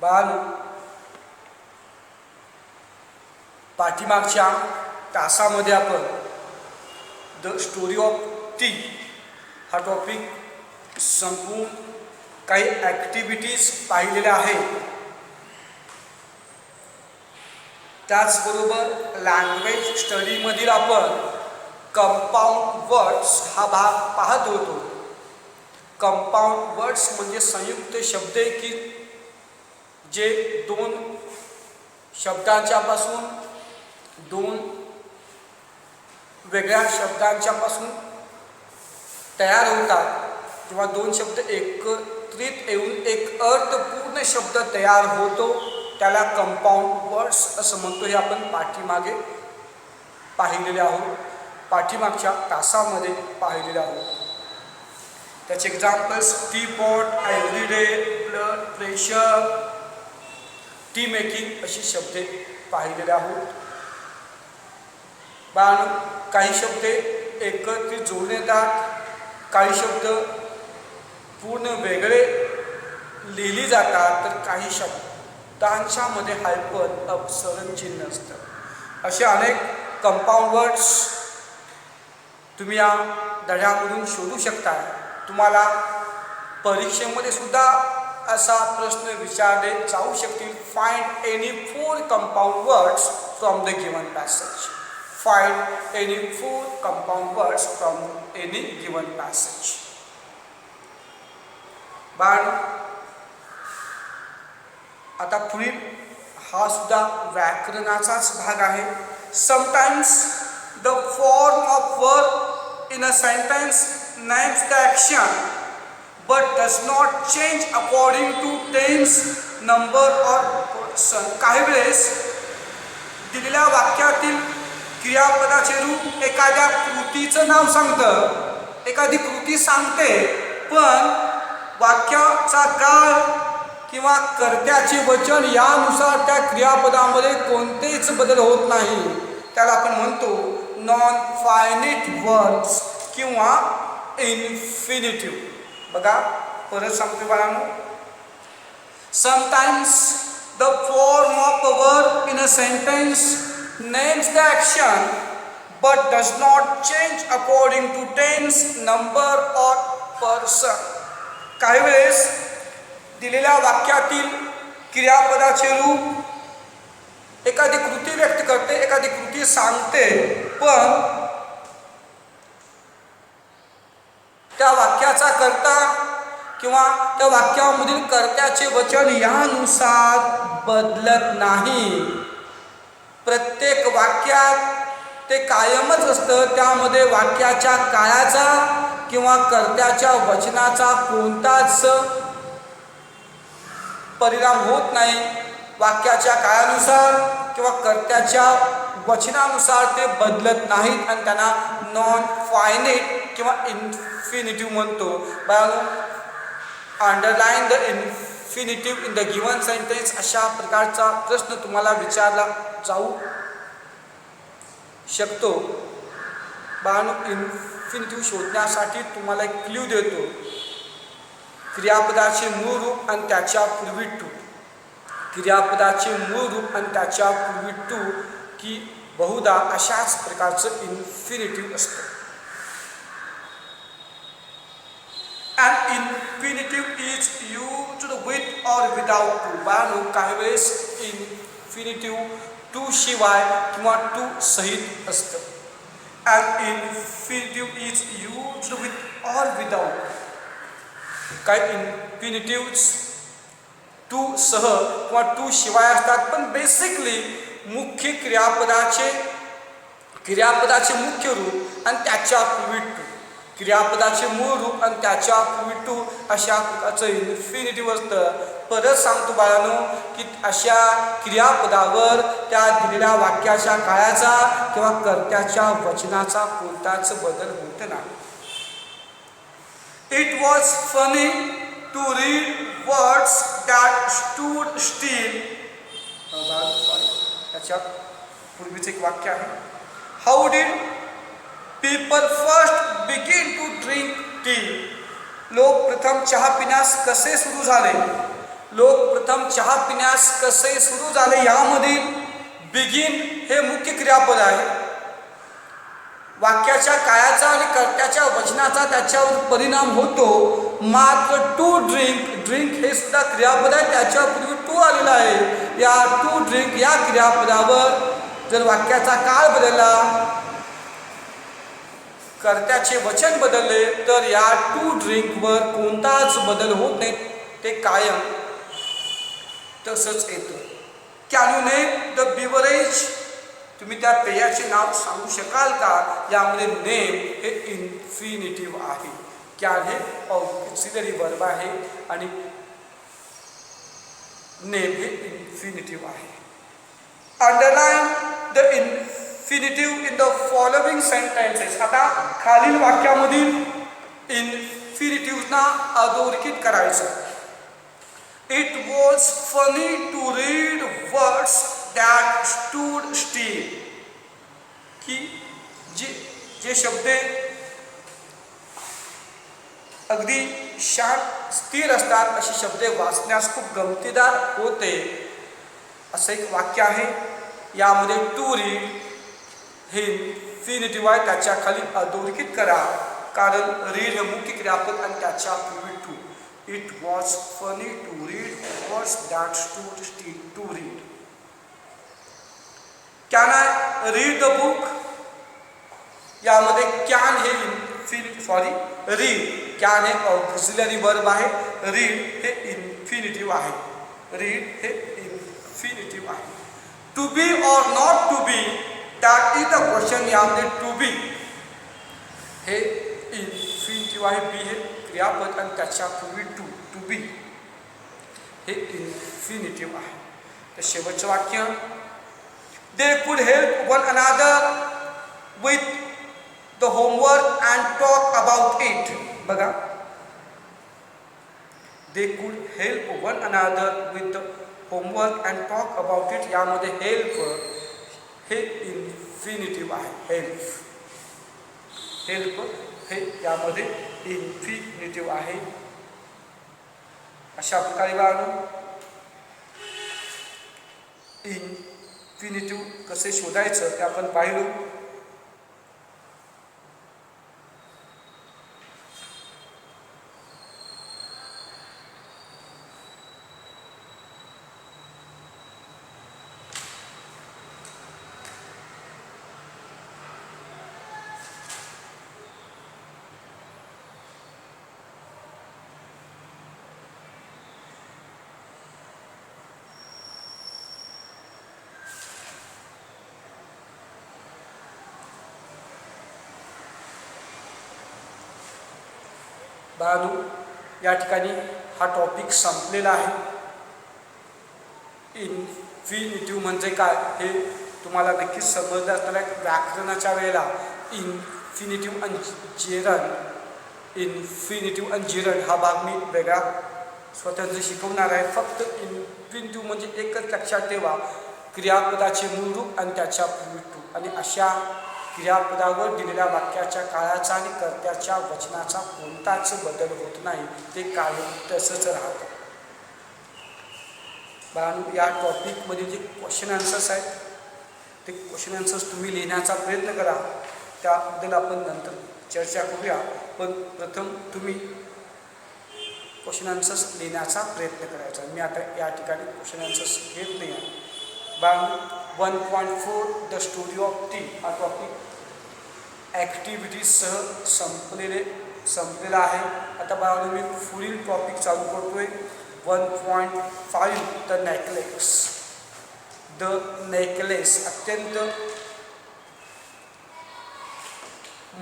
बाळांनो, पाठीमागच्या तासामध्ये आपण द स्टोरी ऑफ टी हा टॉपिक संपवून काही ॲक्टिव्हिटीज पाहिलेल्या आहेत. त्याचबरोबर लँग्वेज स्टडीमधील आपण कंपाऊंड वर्ड्स हा भाग पाहत होतो. कंपाऊंड वर्ड्स म्हणजे संयुक्त शब्द की जे दोन शब्दांच्या पासून दोन वेगळ्या शब्दांच्या पासून तयार होतात किंवा दोन शब्द एकत्रित येऊन एक अर्थपूर्ण शब्द तयार होतो, त्याला कंपाऊंड वर्ड्स असं म्हणतो. हे आपण पाठीमागे पाहिलेले आहोत, पाठीमागच्या तासामध्ये पाहिलेले आहोत. त्याचे examples T pot, everyday, blood pressure, T making अशी शब्दे पाहिलेले आहोत. काही शब्द एकत्रित जोडले येतात, काही शब्द पूर्ण वेगळे लिहिली जातात, तर काही शब्दांच्या मध्ये हायपर अपसरण चिन्ह असतं. असे अनेक कंपाऊंड वर्ड्स तुम्ही या धड्यामधून शोधू शकता. तुम्हाला परीक्षेमध्ये सुद्धा असा प्रश्न विचारले जाऊ शकतील. Find any 4 compound words from the given passage. Find any 4 compound words from any given passage. बाळ, आता पुढील हा सुद्धा व्याकरणाचाच भाग आहे. Sometimes the form of verb in a sentence names the action but does not change according to tense, number or person. काही वेळेस दिलेल्या वाक्यातील क्रियापदाचे रूप एखाद्या कृतीचं नाव सांगतं, एखादी कृती सांगते, पण वाक्याचा काळ किंवा कर्त्याचे वचन यानुसार त्या क्रियापदामध्ये कोणतेच बदल होत नाही. त्याला आपण म्हणतो नॉन फायनिट वर्ब्स किंवा इन्फिनिटिव्ह. बघा, परत सांगतो बाळांनो. Sometimes the form of a verb in a sentence names the action but does not change according to tense, number और पर्सन. काही वेळेस दिलेल्या वाक्यातील क्रियापदाचे रूप एखादी कृती व्यक्त करते, एखादी कृती सांगते, पण त्या वाक्याचा कर्ता किंवा त्या वाक्यामधील कर्त्याचे वचन यानुसार बदलत नाही. प्रत्येक वाक्यात ते कायमच असतं. त्यामध्ये वाक्याच्या काळाचा किंवा कर्त्याच्या वचनाचा कोणताच परिणाम होत नाही. वाक्याच्या काळानुसार किंवा कर्त्याच्या वचनानुसार ते बदलत नाहीत आणि त्यांना नॉन फायनिट किंवा इन्फिनिटिव्ह म्हणतो. Underline the infinitive in the given sentence. अशा प्रकारचा प्रश्न तुम्हाला विचारला जाऊ शकतो. बाळांनो, इन्फिनिटिव्ह शोधण्यासाठी तुम्हाला एक क्ल्यू देतो. क्रियापदाचे मूळ रूप आणि त्याच्या पूर्वी टू. क्रियापदाचे मूळ रूप आणि त्याच्या पूर्वी टू की बहुधा अशाच प्रकारचं इन्फिनिटिव्ह असतं. An infinitive is used with or without to. बाळांनो, काही वेळेस इन्फिनिटिव्ह टू शिवाय किंवा टू सहित असतं. An infinitive is used with or without. काही इन्फिनिटिव्ह्ज टू सह किंवा टू शिवाय असतात, पण बेसिकली मुख्य क्रियापदाचे मुख्य रूप आणि त्याच्या पूर्वी टू, क्रियापदाचे मूळ रूप आणि त्याच्या पूर्वी टू अशा प्रकारचं इन्फिनिटिव्ह असतं. परत सांगतो बाळांनो की अशा क्रियापदावर त्या दिलेल्या वाक्याच्या काळाचा किंवा कर्त्याच्या वचनाचा कोणताच बदल होत नाही. It was funny to read words that stood still. त्याच्या पूर्वीचं एक वाक्य आहे. How did people first begin to drink tea. लोक प्रथम चहा पिण्यास कसे सुरू झाले. लोक प्रथम चहा पिण्यास कसे सुरू झाले यामधील बिगिन हे मुख्य क्रियापद आहे. वाक्याच्या काळाचा आणि कर्त्याच्या वचनाचा त्याच्यावर परिणाम होतो. मात्र टू ड्रिंक हे सुद्धा क्रियापद आहे, त्याच्यापूर्वी टू आलेला आहे. या टू ड्रिंक या क्रियापदावर जर वाक्याचा काळ बदलला, कर्त्याचे वचन बदलले, तर या टू ड्रिंकवर कोणताच बदल होत नाही, ते कायम तसंच येतं. Can you name the beverage? तुम्ही त्या पेयाचे नाव सांगू शकाल का? यामध्ये नेम हे इन्फिनिटिव्ह आहे. कॅन हे ऑक्सिलरी वर्ब आहे आणि नेम हे इन्फिनिटिव्ह आहे. Underline the infinitive in the following sentences. आता खालील वाक्यामधील इन्फिनिटिव्हना अधोरेखित करायचं. It was funny to read words that stood still. की जे शब्द अगदी शांत स्थिर असतात अशी शब्द वाचण्यास खूप गमतीदार होते. असं एक वाक्य आहे. यामध्ये टू रीड हे इन्फिनिटिव्ह आहे, त्याच्या खाली अधोरेखित करा, कारण रीड हे मुख्य क्रियापद आणि त्याच्या पूर्वी to. It was funny to read words that stood still. To read. Can I read the book? यामध्ये कॅन हे रीड, कॅन हे ऑक्सिलरी वर्ब आहे, रीड हे इन्फिनिटिव्ह आहे. रीड हे इन्फिनिटिव्ह आहे. टू बी और not to be, that is the question. यामध्ये टू बी हे इन्फिनिटिव्ह आहे, बी हे क्रियापद आणि त्याच्या पूर्वी टू. टू बी हे इन्फिनिटिव्ह आहे. तर शेवटचं वाक्य, they could help one another with the homework and talk about it. बघा, they could help one another with the homework and talk about it. यामध्ये हेल्प हे इन्फिनिटिव्ह आहे. हेल्प हे यामध्ये इन्फिनिटिव्ह आहे. अशा प्रकारे बाळांनो इन्फिनिटिव्ह कसे शोधायचं ते आपण पाहिलो. बाळांनो, या ठिकाणी हा टॉपिक संपलेला आहे. इन्फिनिटिव्ह म्हणजे काय हे तुम्हाला नक्कीच समजलं असणार आहे. व्याकरणाच्या वेळेला इन्फिनिटिव्ह आणि जिरण हा भाग मी वेगळा स्वतंत्र शिकवणार आहे. फक्त इन्फिनिटिव्ह म्हणजे एकच लक्षात ठेवा, क्रियापदाचे मूळ रूप आणि त्याच्या पूर्वी टू. आणि अशा क्रियापदावर दिलेल्या वाक्याच्या काळाचा आणि कर्त्याच्या वचनाचा कोणताच बदल होत नाही, ते कायम तसंच राहतं. बाळांनो, या टॉपिकमध्ये जे क्वेश्चन आन्सर्स आहेत ते क्वेश्चन आन्सर्स तुम्ही लिहिण्याचा प्रयत्न करा. त्याबद्दल आपण नंतर चर्चा करूया, पण प्रथम तुम्ही क्वेश्चन आन्सर्स लिहिण्याचा प्रयत्न करायचा. मी आता या ठिकाणी क्वेश्चन आन्सर्स घेत नाही आहे. बाळांनो, 1.4 द स्टोरी ऑफ टी हा टॉपिक ॲक्टिव्हिटीजसह संपलेला आहे. आता बाळांनो, मी पुढील टॉपिक चालू करतोय. 1.5 द नेकलेस अत्यंत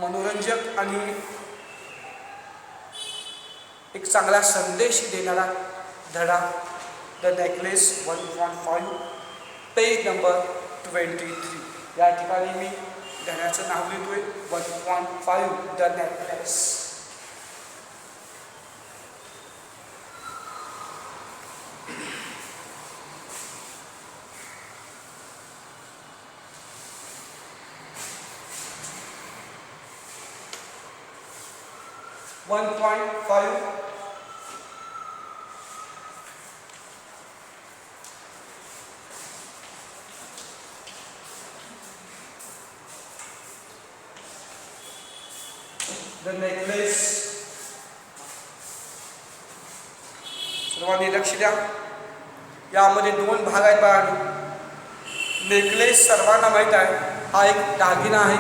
मनोरंजक आणि एक चांगला संदेश देणारा धडा. The necklace 1.5 page number 23. या ठिकाणी मी धड्याचं नाव लिहितोय 1.5 द नेकलेस. The necklace. सर्वांनी लक्ष द्या. यामध्ये दोन भाग आहेत बाळांनो. नेकलेस सर्वांना माहीत आहे, हा एक दागिना आहे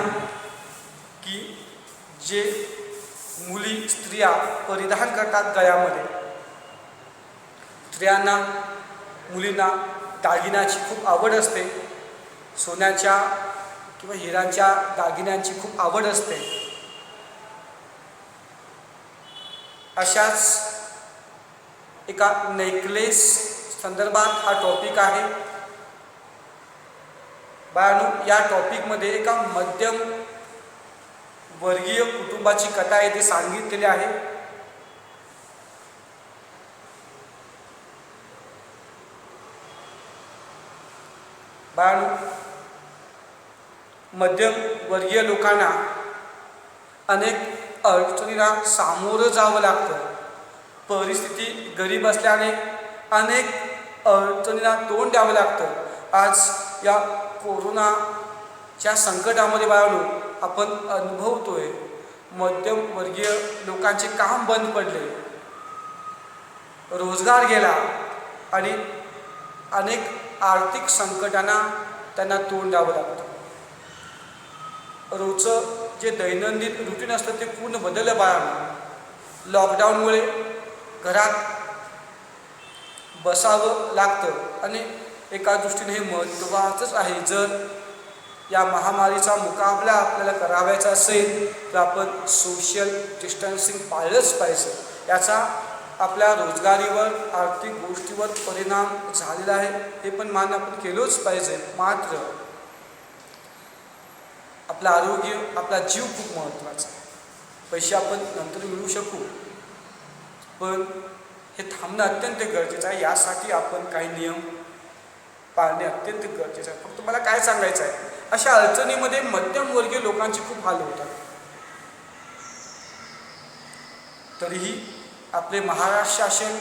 की जे मुली स्त्रिया परिधान करतात गळ्यामध्ये. स्त्रियांना मुलींना दागिन्याची खूप आवड असते. सोन्याच्या किंवा हिऱ्यांच्या दागिन्यांची खूप आवड असते. अशाच एका नेकलेस संदर्भात हा टॉपिक आहे बाळांनो. या टॉपिकमध्ये एका मध्यम वर्गीय कुटुंबाची कथा येथे सांगितलेली आहे. बाळांनो, मध्यम वर्गीय लोकांना अनेक अडचणींना सामोरं जावं लागतं. परिस्थिती गरीब असल्याने अनेक अडचणींना तोंड द्यावं लागतं. आज या कोरोनाच्या संकटामध्ये बाळांनो आपण अनुभवतोय, मध्यमवर्गीय लोकांचे काम बंद पडले, रोजगार गेला आणि अनेक आर्थिक संकटांना त्यांना तोंड द्यावं लागतं. रोजचं जे दैनंदिन रुटीन असतं ते पूर्ण बदललं बाळांनो. लॉकडाऊनमुळे घरात बसावं लागतं आणि एका दृष्टीने हे महत्त्वाचंच आहे. जर या महामारीचा मुकाबला आपल्याला करावायचा असेल तर आपण सोशल डिस्टन्सिंग पाळलंच पाहिजे. याचा आपल्या रोजगारीवर, आर्थिक गोष्टीवर परिणाम झालेला आहे, हे पण मान्य आपण केलंच पाहिजे. मात्र आपलं आरोग्य, आपला जीव खूप महत्त्वाचा आहे. पैसे आपण नंतर मिळवू शकू, पण हे थांबणं अत्यंत गरजेचं आहे. यासाठी आपण काही नियम पाळणे अत्यंत गरजेचं आहे. फक्त मला काय सांगायचं आहे, अशा अडचणीमध्ये मध्यमवर्गीय लोकांची खूप हाल होतात. तरीही आपले महाराष्ट्र शासन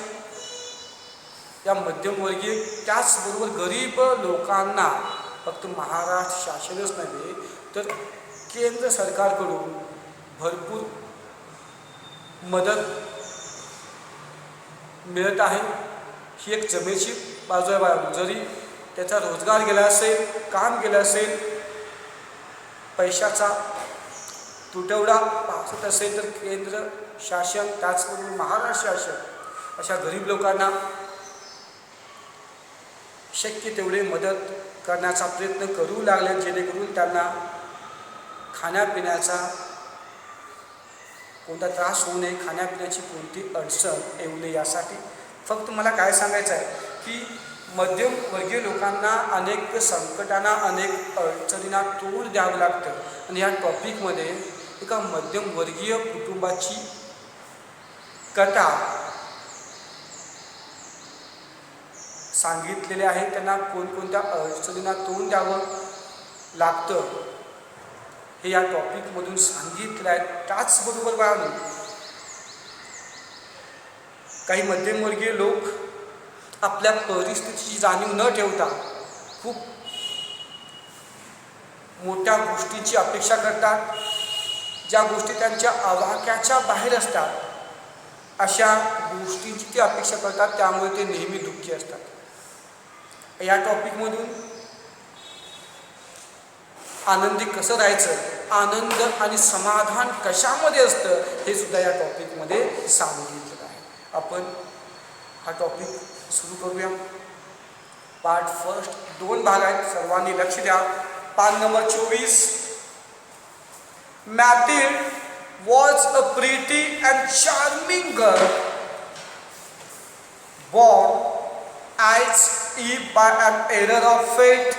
या मध्यमवर्गीय त्याचबरोबर गरीब लोकांना फक्त महाराष्ट्र शासनच नव्हे तर केंद्र सरकारकडून भरपूर मदत मिळत आहे. ही एक जमेची बाजू आहे बाळांनो. जरी त्याचा रोजगार गेला असेल, काम गेलं असेल, पैशाचा तुटवडा भासत असेल तर केंद्र शासन त्याचबरोबर महाराष्ट्र शासन अशा गरीब लोकांना शक्य तेवढे मदत करण्याचा प्रयत्न करू लागले, जेणेकरून त्यांना खाण्यापिण्याचा कोणता त्रास होऊ नये, खाण्यापिण्याची कोणती अडचण येऊ नये. यासाठी फक्त मला काय सांगायचं आहे की मध्यमवर्गीय लोकांना अनेक संकटांना, अनेक अडचणींना तोंड द्यावं लागतं. आणि या टॉपिकमध्ये एका मध्यमवर्गीय कुटुंबाची कथा सांगितलेली आहे. त्यांना कोणकोणत्या अडचणींना तोंड द्यावं लागतं हे या टॉपिकमधून सांगितलं आहे. त्याचबरोबर बाळांनो, काही मध्यमवर्गीय लोक आपल्या परिस्थितीची जाणीव न ठेवता खूप मोठ्या गोष्टींची अपेक्षा करतात, ज्या गोष्टी त्यांच्या आवाक्याच्या बाहेर असतात. अशा गोष्टींची ते अपेक्षा करतात, त्यामुळे ते नेहमी दुःखी असतात. या टॉपिकमधून आनंदी कसं राहायचं, आनंद आणि समाधान कशामध्ये असतं हे सुद्धा या टॉपिकमध्ये सांगितलेलं आहे. आपण हा टॉपिक सुरू करूया. पार्ट फर्स्ट, 2 भाग आहेत. सर्वांनी लक्ष द्या. पान number 24. Mathilde was a pretty and charming girl born as if by an error of fate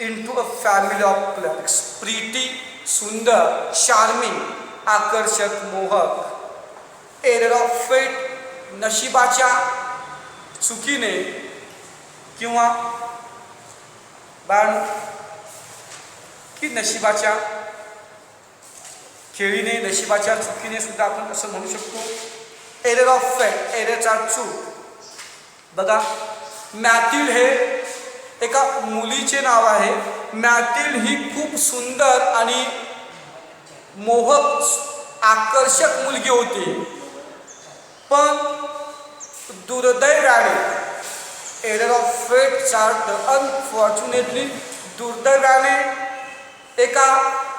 into a family of clerks. Pretty, सुंदर, charming, आकर्षक, मोहक. error of fate, नशिबाच्या चुकीने किंवा की नशिबाच्या खेळीने, नशिबाच्या चुकीने सुद्धा आपण असं म्हणू शकतो. एरर ऑफ फेट, एररचा चूक. बघा, मॅथिल्ड हे एका मुलीचे नाव आहे. मॅथिल्ड ही खूप सुंदर आणि मोहक आकर्षक मुलगी होती, पण दुर्दैवाने एरर ऑफ फेट चार्ट अनफॉर्च्युनेटली दुर्दैवाने एका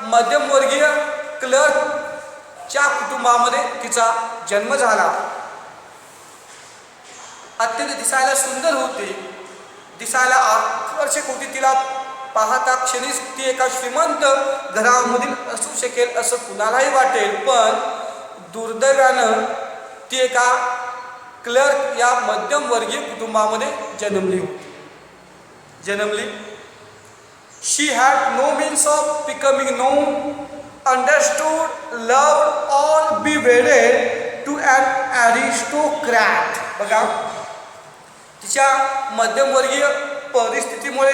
मध्यमवर्गीय क्लर्कच्या कुटुंबामध्ये तिचा जन्म झाला. अत्यंत दिसायला सुंदर होती, दिसायला आकर्षक होती. तिला पाहता क्षणीच ती एका श्रीमंत घरामधील असू शकेल असं कुणालाही वाटेल, पण दुर्दैवानं ती एका क्लर्क या मध्यमवर्गीय कुटुंबामध्ये जन्मली. She had no means of becoming known, understood, loved or be wedded to an aristocrat. बघा, तिच्या मध्यमवर्गीय परिस्थितीमुळे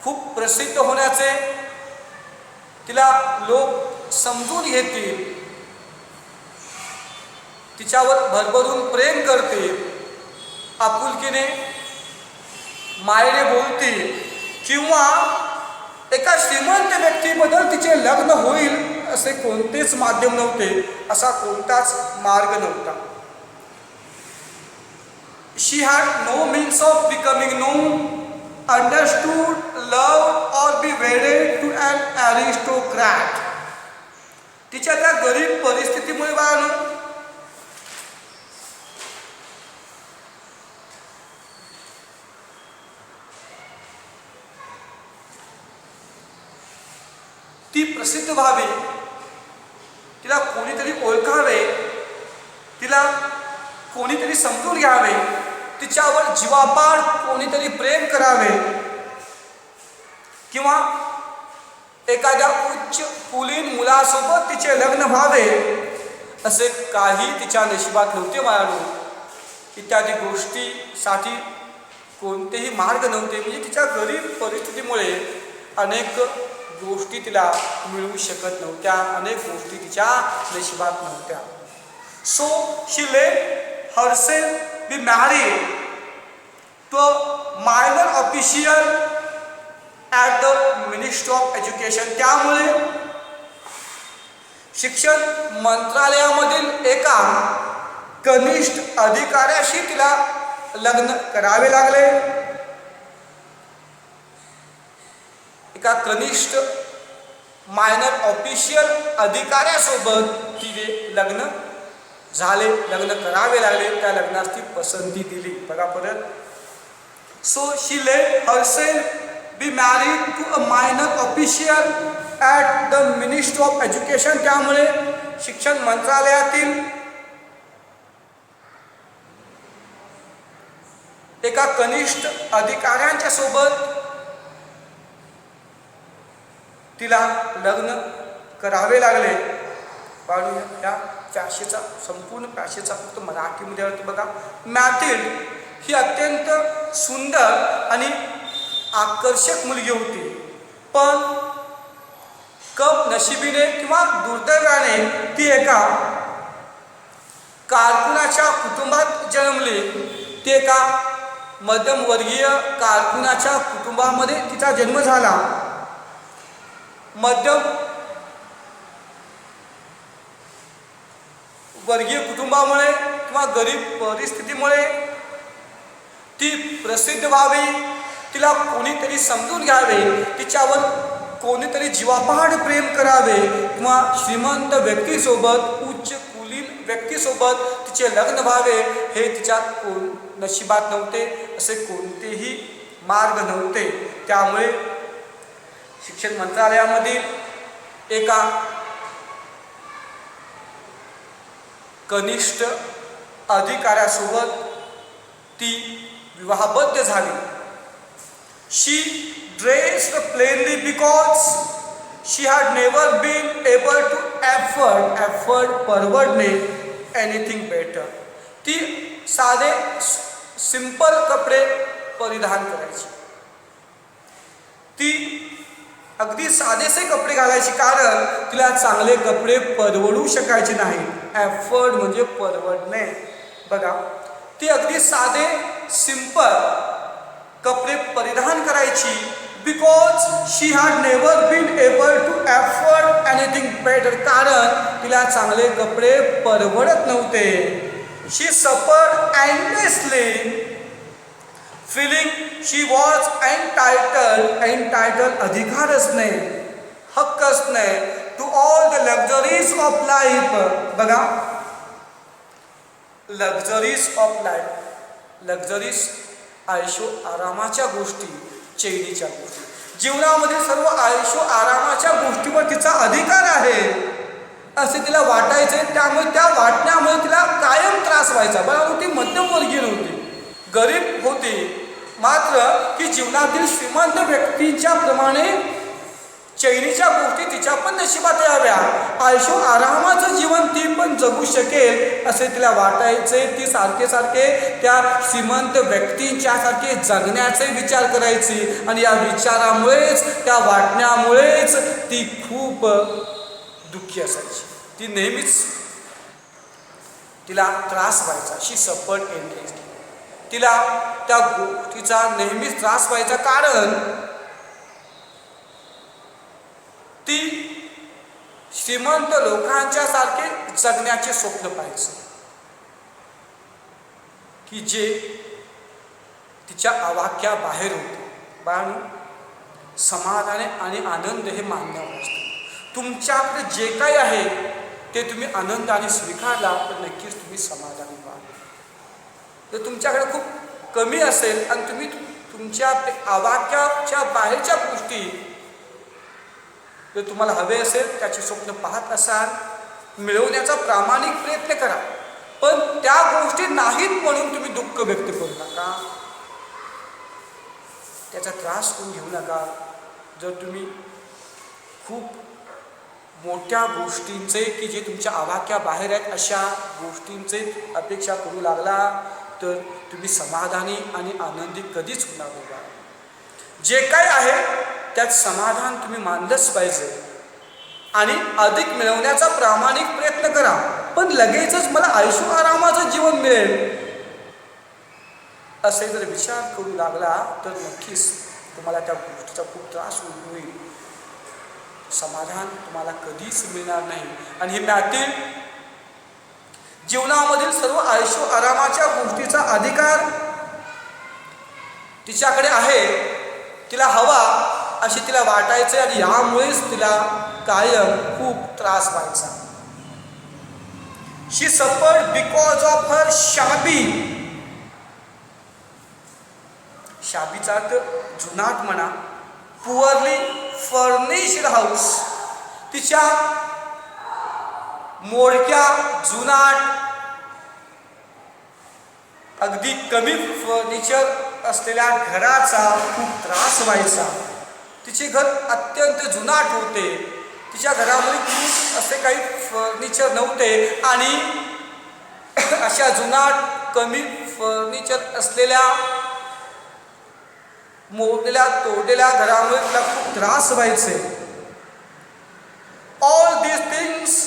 खूप प्रसिद्ध होण्याचे, तिला लोक समजून घेतील, तिच्यावर भरभरून प्रेम करतील, आपुलकीने मायेने बोलतील, किंवा एका श्रीमंत व्यक्तीबद्दल तिचे लग्न होईल असे कोणतेच माध्यम नव्हते, असा कोणताच मार्ग नव्हता. She had no means of becoming known, understood, loved or be wedded to an aristocrat. तिच्या त्या गरीब परिस्थितीमुळे बाळांनो ती प्रसिद्ध व्हावी, तिला कोणीतरी ओळखावे, तिला कोणीतरी समजून घ्यावे, तिच्यावर जीवापाड कोणीतरी प्रेम करावे, किंवा एखाद्या उच्च कुलीन मुलासोबत तिचे लग्न व्हावे, असे काही तिच्या नशिबात नव्हते बाळांनो. इत्यादी गोष्टीसाठी कोणतेही मार्ग नव्हते. म्हणजे तिच्या गरीब परिस्थितीमुळे अनेक गोष्टी तिला मिळू शकत नव्हत्या, अनेक गोष्टी तिच्या नशिबात नव्हत्या. So she let herself be married to a minor official at the ministry of education. त्यामुळे शिक्षण मंत्रालयामधील एका कनिष्ठ अधिकाऱ्याशी तिला लग्न करावे लागले. एका कनिष्ठ मायनर ऑफिशियल अधिकाऱ्यासोबत तिचे लग्न झाले, लग्न करावे लागले. त्या लग्नास ती पसंती दिली. बघा परत. So she let herself be married to a minor official at the ministry of education. त्यामुळे शिक्षण मंत्रालयातील एका कनिष्ठ अधिकाऱ्यांच्या सोबत तिला लग्न करावे लागले. पाहूया या पॅसेजचा, संपूर्ण पॅसेजचा फक्त मराठीमध्ये अर्थ बघा. मॅथिल्ड ही अत्यंत सुंदर आणि आकर्षक मुलगी होती, पण कप नशिबीने किंवा दुर्दैवाने ती एका कारकुनाच्या कुटुंबात जन्मली. ती एका मध्यमवर्गीय कारकुनाच्या कुटुंबामध्ये तिचा जन्म झाला. मध्यम वर्गीय कुटुंबामुळे किंवा गरीब परिस्थितीमुळे ती प्रसिद्ध व्हावी, तिला कोणीतरी समजून घ्यावे, तिच्यावर कोणीतरी जीवापाड प्रेम करावे, किंवा श्रीमंत व्यक्तीसोबत, उच्च कुलीन व्यक्तीसोबत तिचे लग्न व्हावे, हे तिच्या नशिबात नव्हते. असे कोणतेही मार्ग नव्हते. त्यामुळे शिक्षण मंत्रालयामधील एका कनिष्ठ अधिकाऱ्यासोबत ती विवाहबद्ध झाली. She dressed plainly because she had never been able to afford परवडणे एनिथिंग बेटर. ती साधे सिंपल कपडे परिधान करायची. ती अगदी साधेसे कपडे घालायची, कारण तिला चांगले कपडे परवडू शकायचे नाही. एफर्ड म्हणजे परवडणे. बघा, ती अगदी साधे सिंपल कपडे परिधान करायची, because she had never been able to afford anything better. कारण तिला चांगले कपडे परवडत नव्हते. She suffered endlessly feeling she was entitled अधिकारच नाही, हक्कच नाही to all the luxuries of life. बघा, लक्झरीज ऑफ लाईफ, लक्झरीज आयुष्य आरामाच्या गोष्टी, चैनीच्या गोष्टी, जीवनामध्ये सर्व आयुष्य आरामाच्या गोष्टीवर तिचा अधिकार आहे असे तिला वाटायचे. त्यामुळे त्या वाटण्यामुळे तिला कायम त्रास व्हायचा. बरोबर, ती मध्यमवर्गीय नव्हती, गरीब होती, मात्र की जीवनातील श्रीमंत व्यक्तींच्या प्रमाणे चैनीच्या गोष्टी तिच्या पण नशिबात याव्या, आयुष्य आरामाचं जीवन ती पण जगू शकेल असे तिला वाटायचे. ती सारखे सारखे त्या श्रीमंत व्यक्तींच्या सारखे जगण्याचे विचार करायची आणि या विचारामुळेच, त्या वाटण्यामुळेच ती खूप दुःखी असायची. ती नेहमीच, तिला त्रास व्हायचा. शी सफर्ड एंडलेसली. तिला त्या गोष्टीचा नेहमीच त्रास व्हायचा. कारण ती श्रीमंत लोकांच्या सारखे जगण्याचे स्वप्न पाहायचे की जे तिच्या आवाक्या बाहेर होते. पण समाधान आणि आनंद हे मानण्यावर असते. तुमच्याकडे जे काही आहे ते तुम्ही आनंदाने स्वीकारला तर नक्कीच तुम्ही समाधानी व्हाल. जर तुमच्याकडे खूप कमी असेल आणि तुम्ही तुमच्या आवाक्याच्या बाहेरच्या गोष्टी जर तुम्हाला हवे असेल, त्याचे स्वप्न पाहत असाल, मिळवण्याचा प्रामाणिक प्रयत्न करा. पण त्या गोष्टी नाहीत म्हणून तुम्ही दुःख व्यक्त करू नका, त्याचा त्रास करून घेऊ नका. जर तुम्ही खूप मोठ्या गोष्टींचे की जे तुमच्या आवाक्या बाहेर आहेत अशा गोष्टींचे अपेक्षा करू लागला तर तुम्ही समाधानी आणि आनंदी कधीच होणार नाही. जे काय आहे त्यात समाधान तुम्ही मानलंच पाहिजे आणि अधिक मिळवण्याचा प्रामाणिक प्रयत्न करा. पण लगेचच मला आयुष्य आरामाचं जीवन मिळेल असे जर विचार करू लागला तर नक्कीच तुम्हाला त्या गोष्टीचा खूप त्रास होईल. समाधान तुम्हाला कधीच मिळणार नाही. आणि हे मॅथील जीवनामधील सर्व आयुष्य आरामाच्या गोष्टीचा अधिकार तिच्याकडे आहे, तिला हवा अशी तिला वाटायचे आणि यामुळेच तिला कायम खूप त्रास व्हायचा. शी सफर्ड बिकॉज ऑफ हर शाबी. शाबीचा अर्थ जुनाट म्हणा, पुअरली फर्निश्ड हाऊस. तिच्या मोडक्या, जुनाट, अगदी कमी फर्निचर असलेल्या घराचा खूप त्रास व्हायचा. तिचे घर अत्यंत जुनाट होते, तिच्या घरामध्ये खूप असे काही फर्निचर नव्हते आणि अशा जुनाट, कमी फर्निचर असलेल्या, मोडलेल्या, तोडलेल्या घरामुळे तिला खूप त्रास व्हायचे. All these things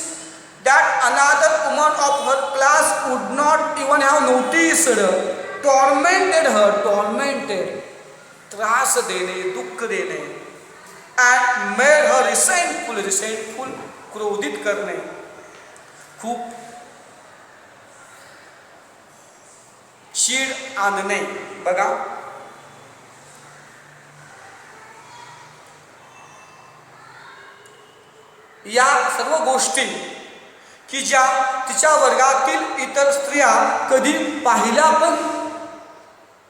that another woman of her class would not even have noticed tormented her. Tormented, त्रास देणे, दुःख देणे. And made her resentful. Resentful, क्रोधित करणे, खूप चीड आणणे. बघा, या सर्व गोष्टी की ज्या तिच्या वर्गातील इतर स्त्रिया कधी पाहिल्या पण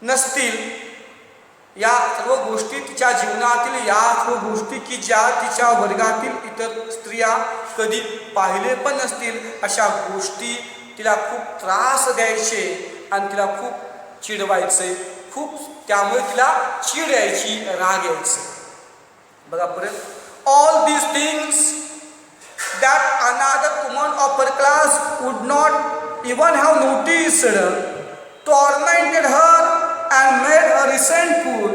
नसतील, या सर्व गोष्टी तिच्या जीवनातील, या सर्व गोष्टी की ज्या तिच्या वर्गातील इतर स्त्रिया कधी पाहिले पण नसतील, अशा गोष्टी तिला खूप त्रास द्यायचे आणि तिला खूप चिडवायचे. खूप त्यामुळे तिला चीड यायची, राग यायचे. बघा परत, all these things that another woman of her class would not even have noticed tormented her and made her resentful.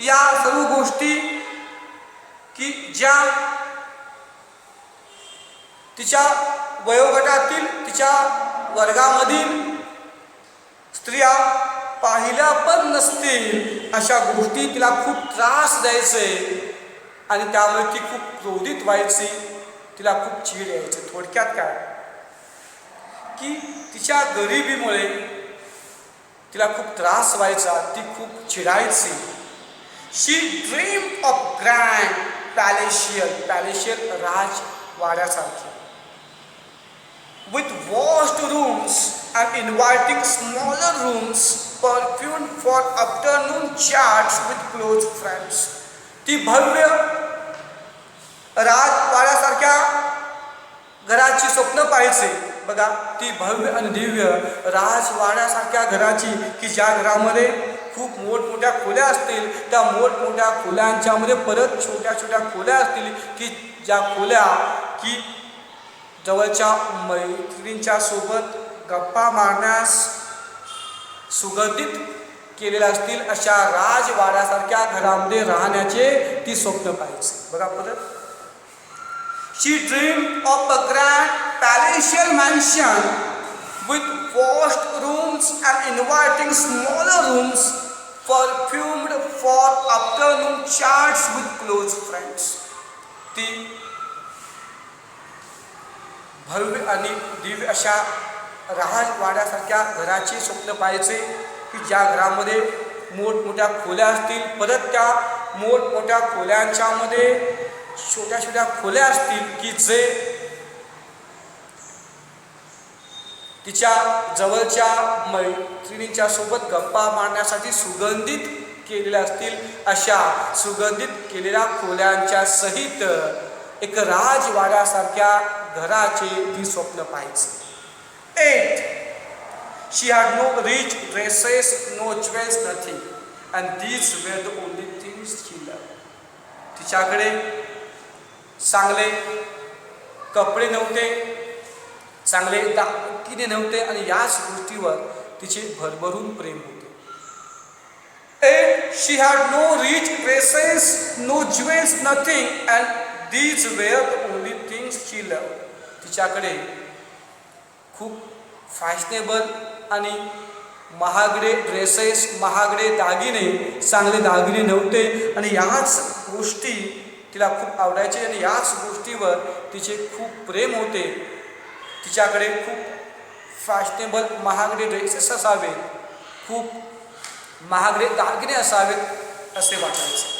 या सर्व गोष्टी की ज्या तिच्या वयोगटातील, तिच्या वर्गामधील स्त्रिया पाहिल्या पण नसतील अशा गोष्टी तिला खूप त्रास द्यायचे आणि त्यामुळे ती खूप क्रोधित व्हायची, तिला खूप चीड यायची. थोडक्यात काय की तिच्या गरिबीमुळे तिला खूप त्रास व्हायचा, ती खूप चिडायची. She dreamed of grand palatial राजवाड्यासारखे, with vast rooms and inviting smaller rooms, perfumed for afternoon chats with close friends. ती भव्य राजवाड्यासारख्या घराची स्वप्न पाहायचे. बघा, ती भव्य आणि दिव्य राजवाड्यासारख्या घराची, की ज्या घरामध्ये खूप मोठमोठ्या खोल्या असतील, त्या मोठमोठ्या खोल्यांच्या मध्ये परत छोट्या छोट्या खोल्या असतील, की ज्या खोल्या की जवळच्या मैत्रिणींच्या सोबत गप्पा मारण्यास सुगंधित केलेल्या असतील, अशा राजवाड्यासारख्या घरामध्ये राहण्याचे ती स्वप्न पाहायचे. बघा परत, she dreamed of a grand palatial mansion with vast rooms and inviting smaller rooms, perfumed for afternoon chats with close friends. ती भव्य आणि दिव्य अशा राजवाड्यासारख्या घराची स्वप्न पाहायचे, की ज्या घरामध्ये मोठमोठ्या खोल्या असतील, परत त्या मोठमोठ्या खोल्यांच्या मध्ये छोट्या छोट्या खोल्या असतील, की जे तिच्या जवळच्या मैत्रिणींच्या सोबत गप्पा मारण्यासाठी सुगंधित केलेल्या असतील, अशा सुगंधित केलेल्या खोल्यांच्या सहित एक राजवाड्यासारख्या घराचे ती स्वप्न पाहायचे. 8. She had no rich dresses, no jewels, nothing, and these were the only things she loved. तिच्याकडे चांगले कपडे नव्हते, चांगले दागिने नव्हते, आणि याच गोष्टीवर तिचे भरभरून प्रेम होते. 8. She had no rich dresses, no jewels, nothing, and these were the only things she loved. तिच्याकडे खूप फॅशनेबल आणि महागडे ड्रेसेस, महागडे दागिने, चांगले दागिने नव्हते, आणि याच गोष्टी तिला खूप आवडायचे, आणि याच गोष्टीवर तिचे खूप प्रेम होते. तिच्याकडे खूप फॅशनेबल महागडे ड्रेसेस असावेत, खूप महागडे दागिने असावेत असे वाटायचे.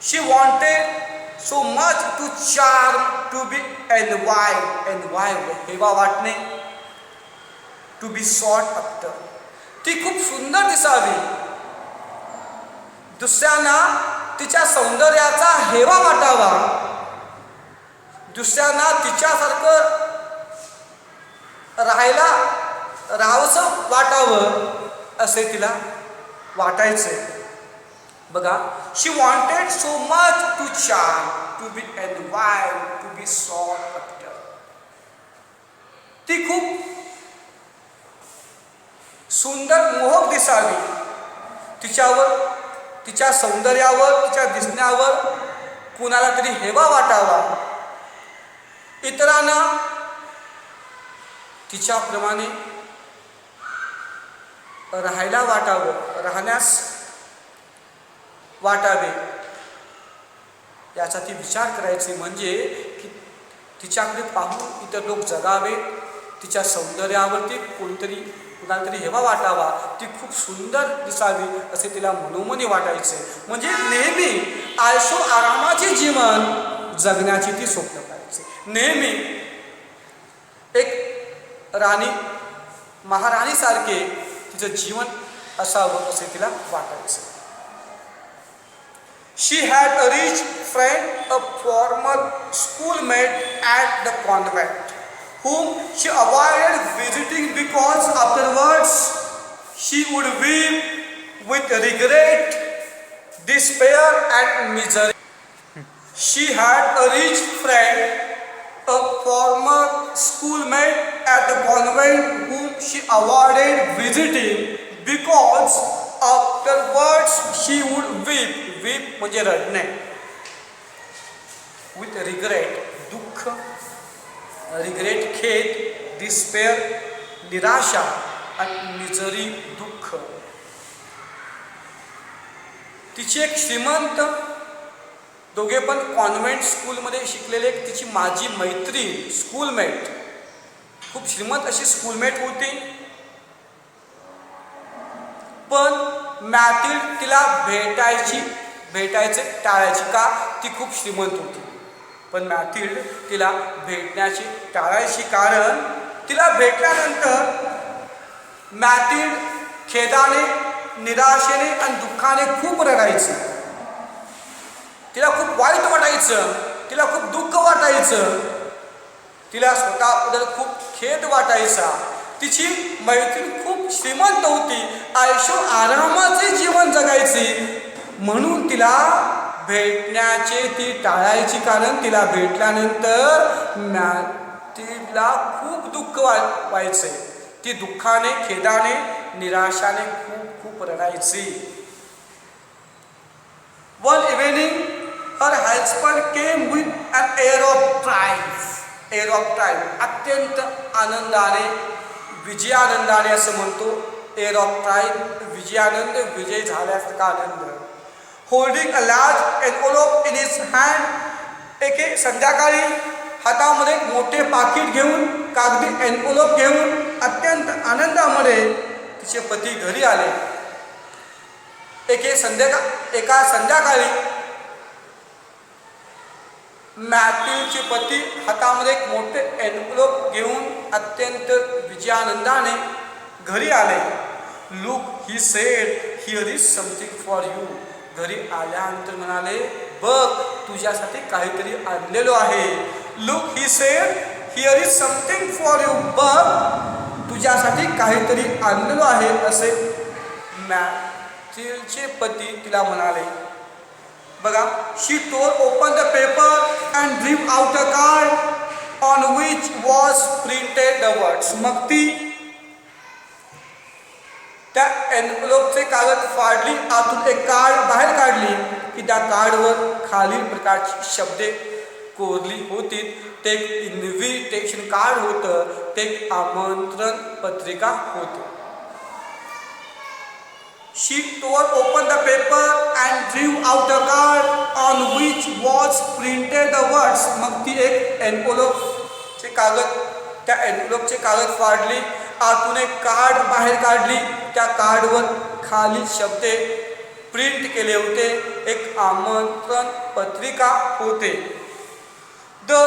She wanted so much to charm, to be envied, हेवा वाटणे, to be sought after. ती खूप सुंदर दिसावी, दुसऱ्यांना तिच्या सौंदर्याचा हेवा वाटावा, दुसऱ्यांना तिच्यासारखं राहावंसं वाटावं असे तिला वाटायचे. बघा, she wanted so much to charm, to be envied, to be sought after. ती खूप सुंदर मोहक दिसावी, तिच्यावर, तिच्या सौंदर्यावर, तिच्या दिसण्यावर कुणाला तरी हेवा वाटावा, इतरांना तिच्याप्रमाणे राहायला वाटावं, राहण्यास वाटावे, याचा ती विचार करायची. म्हणजे की तिच्याकडे पाहून इतर लोक जगावे, तिच्या सौंदर्यावरती कुणाला तरी हेवा वाटावा, ती खूप सुंदर दिसावी असे तिला मनोमनी वाटायचे. म्हणजे नेहमी आयशो आरामाचे जीवन जगण्याची ती स्वप्न पाहायची. नेहमी एक राणी, महाराणीसारखे तिचं जीवन असावं असे तिला वाटायचे. She had a rich friend, a former schoolmate at the convent, whom she avoided visiting because afterwards she would weep with regret, despair, and misery. She had a rich friend, a former schoolmate at the convent, whom she avoided visiting because afterwards she would weep. Weep म्हणजे रडणे. With regret, दुःख, regret खेद, despair निराशा, आणि misery दुःख. दुःख. तिची एक श्रीमंत, दोघे पण कॉन्व्हेंट स्कूलमध्ये शिकलेले, तिची माझी मैत्रीण, स्कूलमेट, खूप श्रीमंत अशी स्कूलमेट होती. पण मॅथिल्ड तिला भेटायचे टाळायची. का? ती खूप श्रीमंत होती. पण मॅथिल्ड तिला भेटण्याची टाळायची, कारण तिला भेटल्यानंतर मॅथिल्ड खेदाने, निराशेने आणि दुःखाने खूप रडायची. तिला खूप वाईट वाटायचं, तिला खूप दुःख वाटायचं, तिला स्वतःबद्दल खूप खेद वाटायचा. तिची मैत्रीण खूप श्रीमंत होती, आयुष्य आरामाचे जीवन जगायची, म्हणून तिला भेटण्याचे ती टाळायची, कारण तिला भेटल्यानंतर तिला खूप दुःख व्हायचे. ती दुःखाने, खेदाने, निराशाने खूप खूप रडायची. One evening her husband came with an air of triumph. अत्यंत आनंदाने, विजयानंदाने असं म्हणतो. एअर ऑफ ट्रायम्फ, विजयानंद, विजय झाल्यासारखा आनंद. Holding a large envelope in his hand. एके संध्याकाळी हातामध्ये मोठे पाकिट घेऊन, कागदी एन्व्हलप घेऊन अत्यंत आनंदामध्ये तिचे पती घरी आले. एका संध्याकाळी मॅथिल्डचे पती हातामध्ये एक मोठे एन्व्हलप घेऊन अत्यंत विजयानंदाने घरी आले. Look, he said, here is something for you. घरी आल्यानंतर म्हणाले, बघ, तुझ्यासाठी काहीतरी आणलेलो आहे. Look, he said, here is something for you. बघ, तुझ्यासाठी काहीतरी आणलेलो आहे, असे मॅथिल्डचे पती तिला म्हणाले. बघा, she tore open the paper and drew out a card on which was printed the words. मग ती त्या एन्व्हलपचे कागद फाडली, आतून एक कार्ड बाहेर काढली की त्या कार्डवर खालील प्रकारची शब्दे कोरली होती. ते एक इन्व्हिटेशन कार्ड होतं, ते एक आमंत्रण पत्रिका होती. She tore open the paper and drew out a card on which was printed the words. मग ती एक एन्व्हलपचे कागद, त्या एन्व्हलपचे कागद फाडली, आतून एक कार्ड बाहेर काढली, त्या कार्डवर खालील शब्द प्रिंट केले होते, एक आमंत्रण पत्रिका होते. The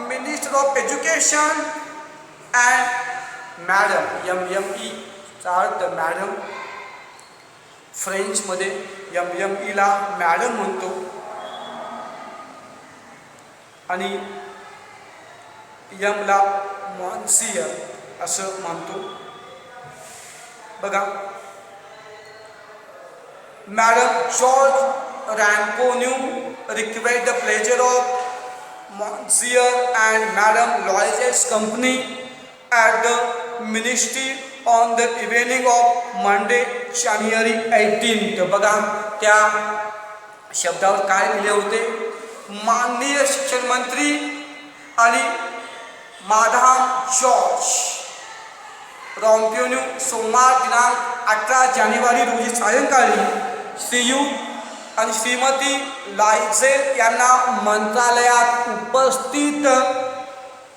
minister of education and madam, MME चा अर्थ मॅडम, फ्रेंचमध्ये MMEला मॅडम म्हणतो आणि यमला मॉन्सियर असं म्हणतो. बघा, madam George Ramponneau request the pleasure of monsieur and madam Loisel's company at the ministry on the evening of Monday January 18. बघा, त्या शब्दावर काय लिहिले होते? माननीय शिक्षण मंत्री आणि मादाम जॉर्ज रॉम्प्योन्यू सोमवार दिनांक 18 जानेवारी रोजी सायंकाळी श्रीयुत आणि श्रीमती लायझेल यांना मंत्रालयात उपस्थित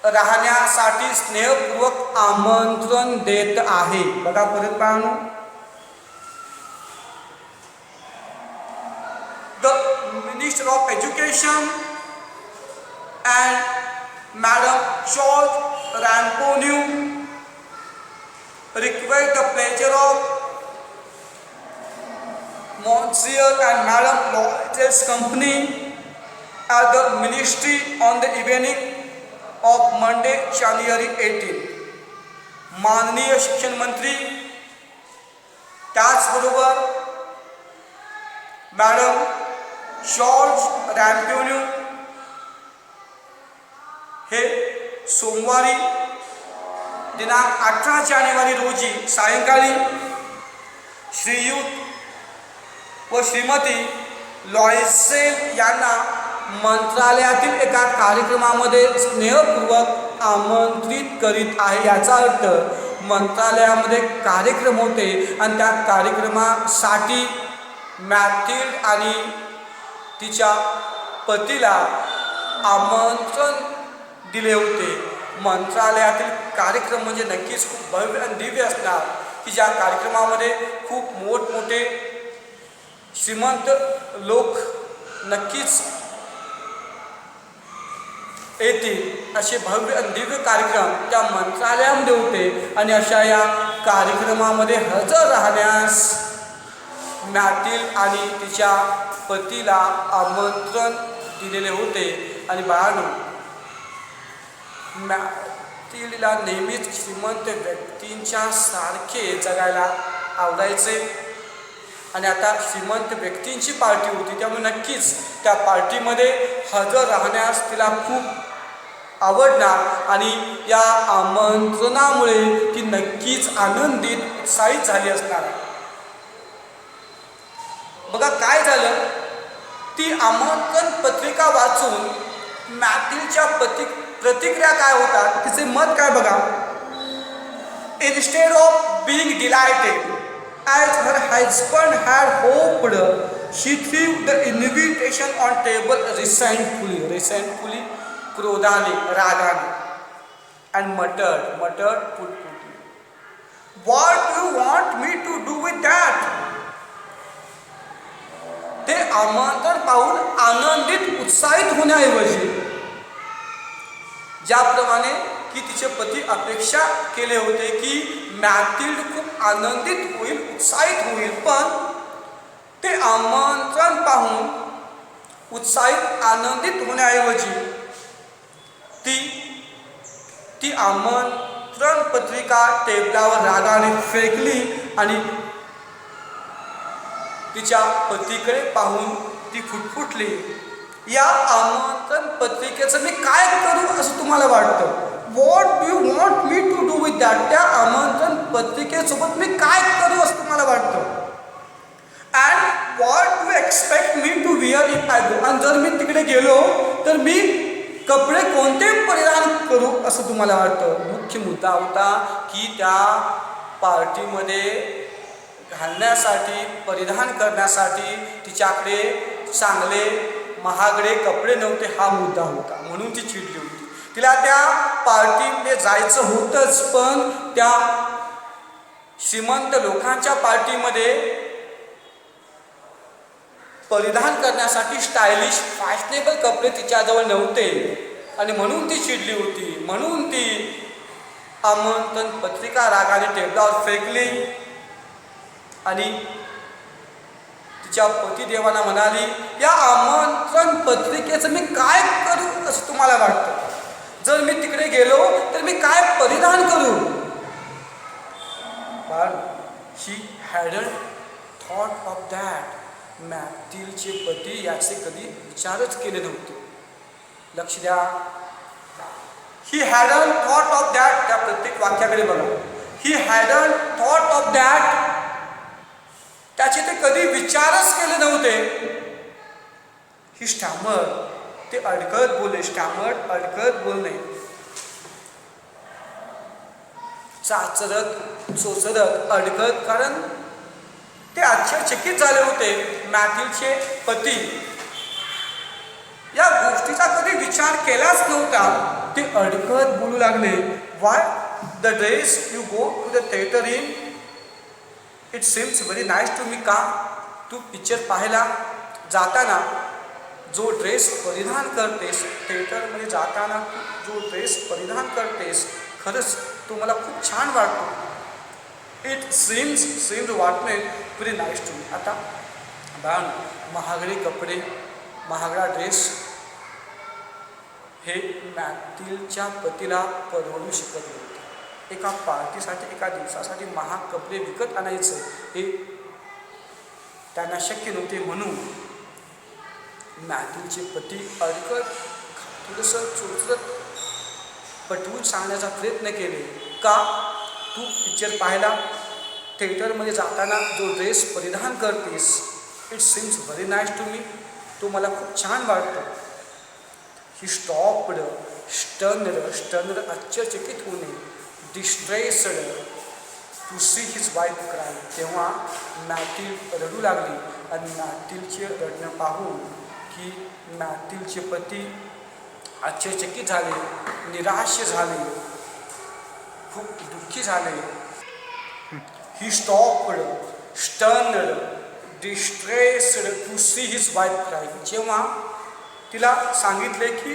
राहण्यासाठी स्नेहपूर्वक आमंत्रण देत आहे. बघा, परत पाहू. The minister of education and madam George Ramponneau request the pleasure of Monsieur and Madam Lawrence Company at the Ministry on the evening of Monday, January 18. माननीय शिक्षण मंत्री, त्याचबरोबर मॅडम जॉर्ज रॅम्पोन्यू हे सोमवारी दिनांक 18 जानेवारी रोजी सायंकाळी श्रीयुत व श्रीमती लॉयसेल यांना मंत्रालयातील एका कार्यक्रमामध्ये स्नेहपूर्वक आमंत्रित करीत आहे. याचा अर्थ मंत्रालयामध्ये कार्यक्रम होते आणि त्या कार्यक्रमासाठी मॅथिल्ड आणि तिच्या पतीला आमंत्रण दिले होते. मंत्रालयातील कार्यक्रम म्हणजे नक्कीच खूप भव्य आणि दिव्य असणार, की ज्या कार्यक्रमामध्ये खूप मोठमोठे श्रीमंत लोक नक्कीच येतील. असे भव्य आणि दिव्य कार्यक्रम त्या मंत्रालयामध्ये होते आणि अशा या कार्यक्रमामध्ये हजर राहण्यास मॅथिल्ड आणि तिच्या पतीला आमंत्रण दिलेले होते. आणि बाळांनो, मॅथिल्डला नेहमीच श्रीमंत व्यक्तींच्या सारखे जगायला आवडायचे आणि आता श्रीमंत व्यक्तींची पार्टी होती, त्यामुळे नक्कीच त्या पार्टीमध्ये हजर राहण्यास तिला खूप आवडणार आणि या आमंत्रणामुळे ती नक्कीच आनंदित उत्साहित झाली असणार. बघा काय झालं, ती आमंत्रण पत्रिका वाचून मॅथिल्डच्या प्रतिक्रिया काय होतात, तिचे मत काय बघा. Instead of being delighted as her husband had hoped, she threw the invitation on table resentfully, क्रोधाने, रागाने, and muttered put-putly, what do you want me to do with that? ते आमंत्रण पाहून आनंदित उत्साहित होण्याऐवजी ज्याप्रमाणे की तिचे पती अपेक्षा केले होते की मॅथिल्ड खूप आनंदित होईल, उत्साहित होईल, पण ते आमंत्रण पाहून उत्साहित आनंदित होण्याऐवजी ती आमंत्रण पत्रिका टेबलावर रागाने फेकली आणि तिच्या पतीकडे पाहून ती फुटफुटली. या आमंत्रण पत्रिकेचं मी काय करू असं तुम्हाला वाटतं? What do you want me to do with that? त्या आमंत्रण पत्रिकेसोबत मी काय करू असं तुम्हाला वाटतं? And what do expect me to wear if I go? आणि जर मी तिकडे गेलो तर मी कपडे कोणते परिधान करू असं तुम्हाला वाटतं? मुख्य मुद्दा होता की त्या पार्टीमध्ये घालण्यासाठी, परिधान करण्यासाठी तिच्याकडे चांगले महागडे कपडे नव्हते, हा मुद्दा होता. म्हणून ती चिडली होती. तिला त्या पार्टीमध्ये जायचं होतंच, पण त्या श्रीमंत लोकांच्या पार्टीमध्ये परिधान करण्यासाठी स्टायलिश फॅशनेबल कपडे तिच्याजवळ नव्हते आणि म्हणून ती चिडली होती. म्हणून ती आमंत्रण पत्रिका रागाने टेबलावर फेकली आणि तिच्या पतिदेवांना म्हणाली, या आमंत्रण पत्रिकेचं मी काय करू असं तुम्हाला वाटतं? जर मी तिकडे गेलो तर मी काय परिधान करू? पण शी हॅडंट थॉट ऑफ दॅट. मॅथिल्डचे पती याचे कधी विचारच केले नव्हते. लक्ष द्या, ही हॅडंट थॉट ऑफ दॅट. त्या प्रत्येक वाक्याकडे बघा. ही हॅडंट थॉट ऑफ दॅट. त्याचे ते कधी विचारच केले नव्हते. ही स्टॅमर, ते अडकत बोलले. स्टॅमर अडकत बोलणे, चाचरत चोचरत अडकत, कारण ते आश्चर्यचकित झाले होते. मॅथिल्डचे पती या गोष्टीचा कधी विचार केलाच नव्हता. ते अडकत बोलू लागले. Why the dress you go to the theatre in it seems very nice to me. का तू पिक्चर पाहायला जाताना जो ड्रेस परिधान करतेस, थिएटरमध्ये जाताना जो ड्रेस परिधान करतेस, खरंच तो मला खूप छान वाटतो. इट सीम्स वाटणे व्हेरी नाईस टू मी. आता बाण, महागडे कपडे, महागडा ड्रेस हे मॅथिल्डच्या पतीला परवडू शकत नव्हते. एका पार्टीसाठी, एका दिवसासाठी महाग कपडे विकत आणायचं हे त्यांना शक्य नव्हते. म्हणून मॅथिल्डचे पती अडकत थोडंसं चोचरत पटवून सांगण्याचा प्रयत्न केले. का तू पिक्चर पाहायला थिएटरमध्ये जाताना जो ड्रेस परिधान करतेस, it seems very nice to me, तो मला खूप छान वाटतो. ही स्टॉप्ड, स्टर्नर आश्चर्यचकित होणे, distressed to see his wife cry. तेव्हा मॅथिल रडू लागली आणि मॅथिलचे रडणं पाहून की मॅथिलचे पती आश्चर्यचकित झाले, निराश झाले, खूप दुःखी झाले. He stopped, stunned, distressed to see his wife cry. जेव्हा तिला सांगितले की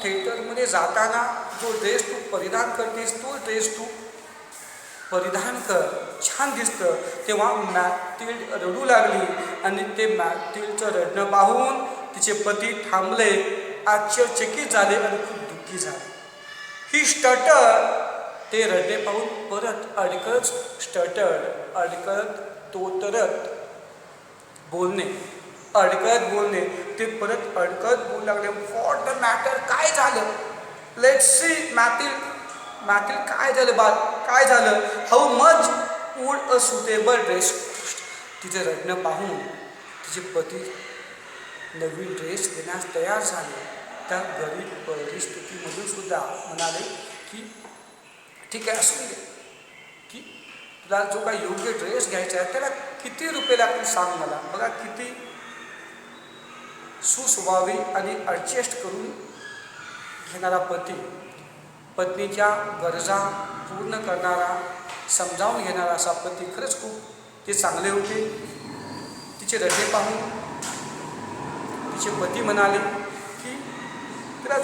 थिएटरमध्ये जाताना जो ड्रेस तू परिधान करतेस तो ड्रेस तू परिधान कर, छान दिसतं, तेव्हा मॅथिल्ड रडू लागली आणि ते मॅथिल्डचं रडणं पाहून तिचे पती थांबले, आश्चर्यचकित झाले आणि खूप दुःखी झाले. ही स्टटर, ते रडणे पाहून परत अडकळत तोतरत बोलणे, ते परत अडकत बोलू लागले. व्हॉट द मॅटर, काय झालं? लेट्स सी मॅथिल काय झालं बाळ, काय झालं? How much would a suitable dress cost. तिचे रडणं पाहून तिचे पती नवीन ड्रेस देण्यास तयार झाले. त्या गरीब परिस्थितीमधून सुद्धा म्हणाले की ठीक आहे, असू दे, की तुला जो काही योग्य ड्रेस घ्यायचा आहे त्याला किती रुपये लागतील सांग मला. बघा किती सुस्वभावी आणि ॲडजस्ट करून घेणारा पती, पत्नीच्या गरजा पूर्ण करणारा, समजावून घेणारा असा पती. खरंच खूप ते चांगले होते. तिचे रडणे पाहून तिचे पती म्हणाले की तुला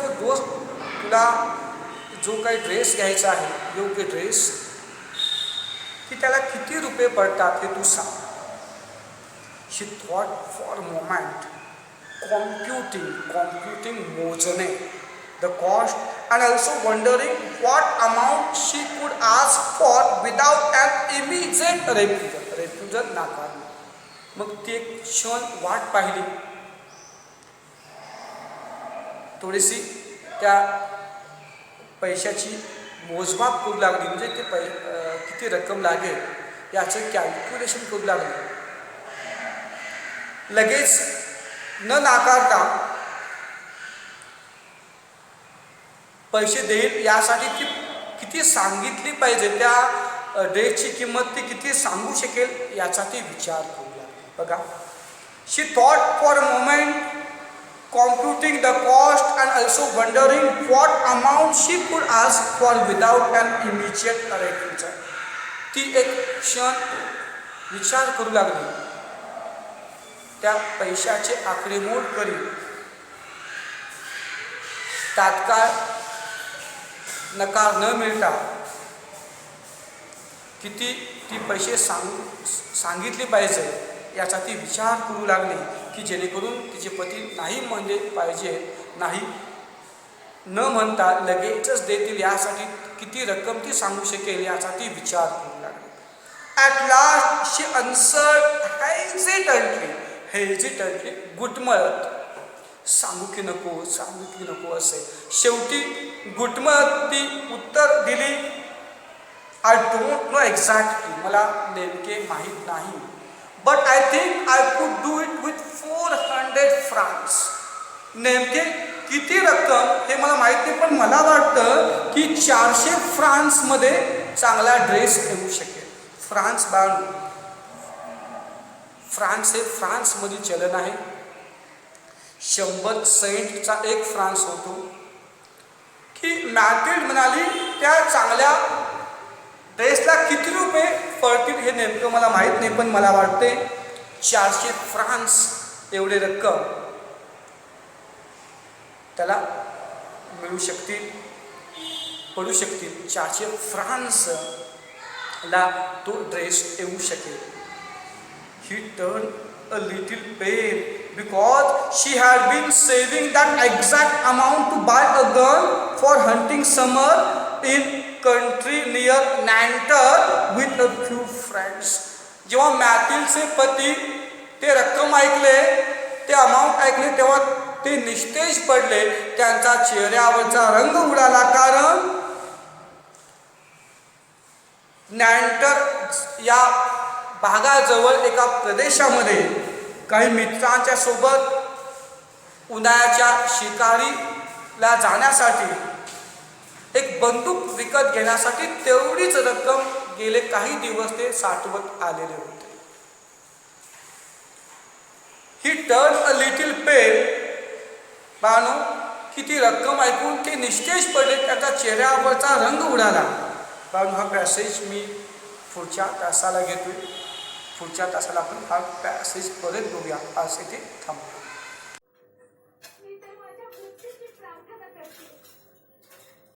जो काही ड्रेस घ्यायचा आहे, योग्य ड्रेस, की त्याला किती रुपये पडतात हे तू सांग. She thought for moment, computing मोजणे the cost and also wondering what amount she could ask for without an immediate refusal नाकारणे. मग ती एक क्षण वाट पाहिली, थोडीशी त्या पैशाची मोजमाप करू लागली, म्हणजे ते किती रक्कम लागेल याचं कॅल्क्युलेशन करू लागले. लगेच न नाकारता पैसे देईल यासाठी ती किती सांगितली पाहिजे, त्या ड्रेसची किंमत ती किती सांगू शकेल याचा ती विचार करू लागली. बघा, she thought for a moment, computing the cost and also wondering what amount she could ask for without an immediate refusal. ती एक क्षण विचार करू लागली, त्या पैशाचे आकडेमोड करी, तात्काळ नकार न मिळता किती ती पैसे सांगितले पाहिजे याचा ती विचार करू लागली, की जेणेकरून तिचे पती नाही म्हणले पाहिजे, नाही न म्हणता लगेचच देतील यासाठी किती रक्कम ती सांगू शकेल याचा ती विचार करू लागली. ॲट लास्ट शी अन्सर्ड हेजिटंटली, घुटमळत, सांगू की नको असे. शेवटी घुटमळत ती उत्तर दिली, आय डोंट नो एक्झॅक्टली, मला नेमके माहीत नाही, but I think I could do it with 400 francs. नेमके किती रक्कम हे मला माहीत नाही, पण मला वाटतं की 400 फ्रांसमध्ये चांगला ड्रेस येऊ शकेल. फ्रान्स हे फ्रान्समधील चलन आहे. 100 सेंटचा एक फ्रान्स होतो. की मॅथिल्ड म्हणाली त्या चांगल्या ड्रेसला किती रुपये पडतील हे नेमकं मला माहीत नाही, पण मला वाटते 400 फ्रांस एवढे रक्कम त्याला पडू शकतील. 400 फ्रांसला तो ड्रेस येऊ शकेल. ही turn a little pale because she had been saving that exact amount to buy a gun for hunting summer in country near Nanterre with a few friends. जेव्हा मॅथिल्डचे पती ते रक्कम ऐकले, ते अमाऊंट ऐकले, तेव्हा ते निस्तेज पडले. त्यांचा चेहऱ्यावरचा रंग उडाला, कारण नॅन्टर या भागाजवळ एका प्रदेशामध्ये काही मित्रांच्या सोबत उन्हाळ्याच्या शिकारीला जाण्यासाठी एक बंदूक विकत घेण्यासाठी तेवढीच रक्कम गेले काही दिवस ते साठवत आलेले होते. ही टर्न अ लिटिल पेल. पाहणो की ती रक्कम ऐकून ते निस्तेज पडले, त्याच्या चेहऱ्यावरचा रंग उडाला. पाहून हा पॅसेज मी पुढच्या तासाला घेतोय. पुढच्या तासाला आपण हा पॅसेज परत बघूया. आज इथे थांबतो.